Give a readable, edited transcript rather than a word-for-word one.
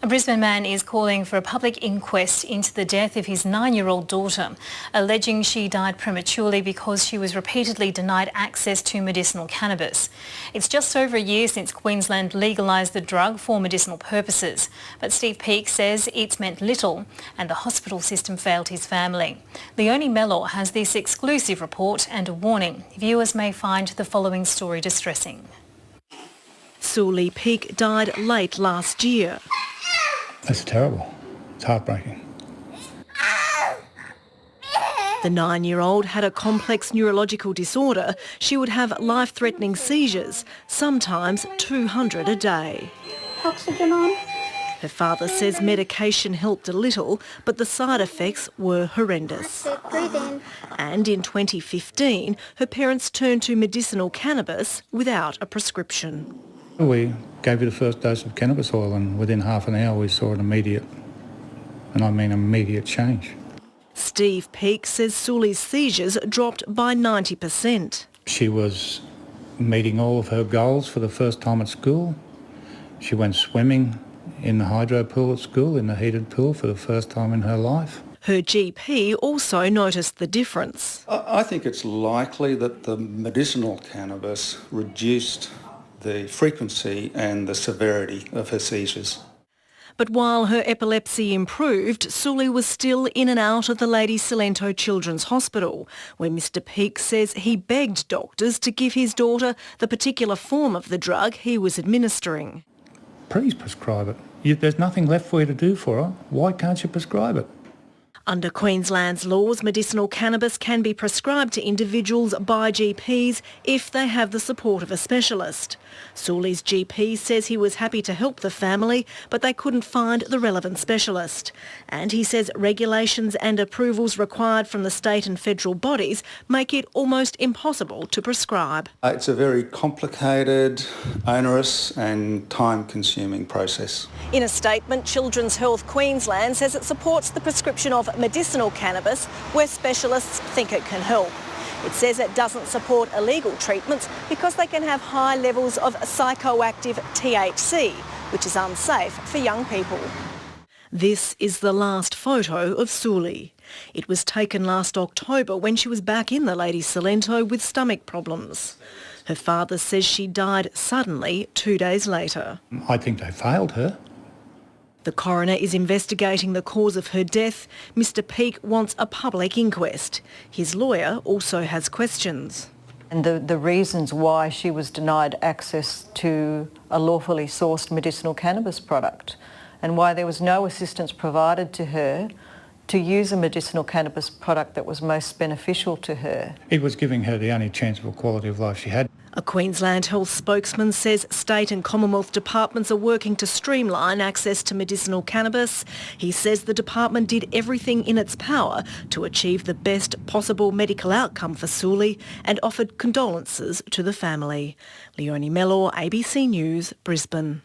A Brisbane man is calling for a public inquest into the death of his 9-year-old daughter, alleging she died prematurely because she was repeatedly denied access to medicinal cannabis. It's just over a year since Queensland legalised the drug for medicinal purposes, but Steve Peake says it's meant little and the hospital system failed his family. Leonie Mellor has this exclusive report and a warning. Viewers may find the following story distressing. Steve Peake died late last year. That's terrible. It's heartbreaking. The 9-year-old had a complex neurological disorder. She would have life-threatening seizures, sometimes 200 a day. Oxygen on. Her father says medication helped a little, but the side effects were horrendous. That's it, breathe in. And in 2015, her parents turned to medicinal cannabis without a prescription. We gave her the first dose of cannabis oil and within half an hour we saw an immediate change. Steve Peake says Sully's seizures dropped by 90%. She was meeting all of her goals for the first time at school. She went swimming in the hydro pool at school, in the heated pool, for the first time in her life. Her GP also noticed the difference. I think it's likely that the medicinal cannabis reduced the frequency and the severity of her seizures. But while her epilepsy improved, Sully was still in and out of the Lady Cilento Children's Hospital, where Mr Peake says he begged doctors to give his daughter the particular form of the drug he was administering. Please prescribe it. There's nothing left for you to do for her. Why can't you prescribe it? Under Queensland's laws, medicinal cannabis can be prescribed to individuals by GPs if they have the support of a specialist. Sully's GP says he was happy to help the family, but they couldn't find the relevant specialist. And he says regulations and approvals required from the state and federal bodies make it almost impossible to prescribe. It's a very complicated, onerous and time-consuming process. In a statement, Children's Health Queensland says it supports the prescription of medicinal cannabis where specialists think it can help. It says it doesn't support illegal treatments because they can have high levels of psychoactive THC, which is unsafe for young people. This is the last photo of Sully. It was taken last October when she was back in the Lady Cilento with stomach problems. Her father says she died suddenly 2 days later. I think they failed her. The coroner is investigating the cause of her death. Mr Peake wants a public inquest. His lawyer also has questions. And the reasons why she was denied access to a lawfully sourced medicinal cannabis product and why there was no assistance provided to her to use a medicinal cannabis product that was most beneficial to her. It was giving her the only chance of a quality of life she had. A Queensland Health spokesman says state and Commonwealth departments are working to streamline access to medicinal cannabis. He says the department did everything in its power to achieve the best possible medical outcome for Sully and offered condolences to the family. Leonie Mellor, ABC News, Brisbane.